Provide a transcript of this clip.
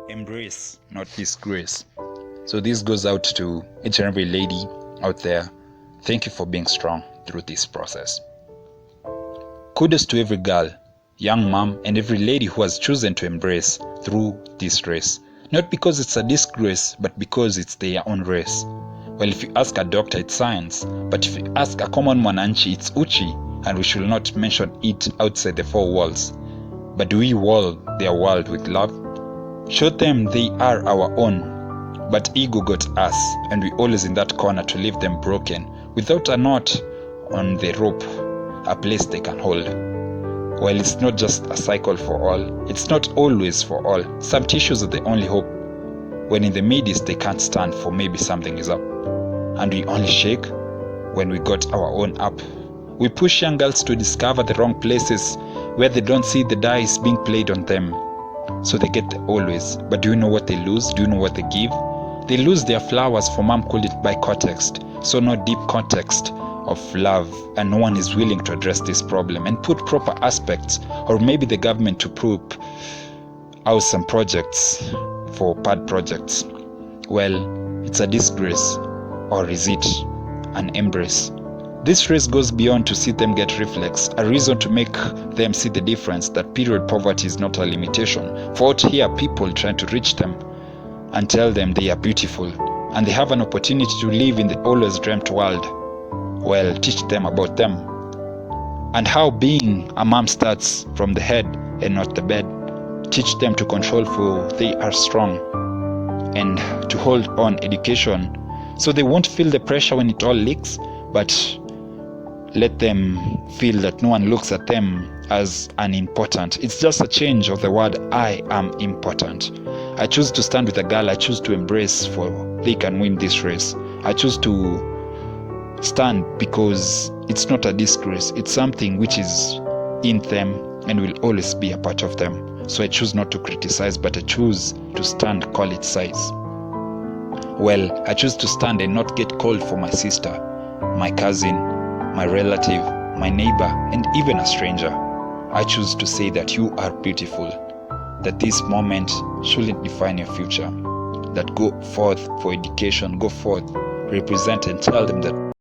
Embrace, not disgrace. So this goes out to each and every lady out there. Thank you for being strong through this process. Kudos to every girl, young mom, and every lady who has chosen to embrace through this race. Not because it's a disgrace, but because it's their own race. Well, if you ask a doctor, it's science. But if you ask a common mwananchi, it's uchi, and we should not mention it outside the four walls. But do we wall their world with love? Show them they are our own. But ego got us, and we always in that corner to leave them broken, without a knot on the rope, a place they can hold. While it's not just a cycle for all, it's not always for all. Some tissues are the only hope. When in the midst they can't stand for maybe something is up. And we only shake when we got our own up. We push young girls to discover the wrong places where they don't see the dice being played on them. So they get the always. But do you know what they lose? Do you know what they give? They lose their flowers, for mom called it by context. So no deep context of love, and no one is willing to address this problem and put proper aspects, or maybe the government to put out some projects for pad projects. Well, it's a disgrace, or is it an embrace? This race goes beyond to see them get reflex, a reason to make them see the difference that period poverty is not a limitation. For out here, people trying to reach them and tell them they are beautiful and they have an opportunity to live in the always dreamt world. Well, teach them about them and how being a mom starts from the head and not the bed. Teach them to control, for they are strong, and to hold on education so they won't feel the pressure when it all leaks, but let them feel that no one looks at them as unimportant. It's just a change of the word I am important. I choose to stand with a girl. I choose to embrace, for they can win this race. I choose to stand because it's not a disgrace. It's something which is in them and will always be a part of them. So I choose not to criticize, but I choose to stand, call it size. Well, I choose to stand and not get called for my sister, my cousin, my relative, my neighbor, and even a stranger. I choose to say that you are beautiful, that this moment shouldn't define your future, that go forth for education, go forth, represent and tell them that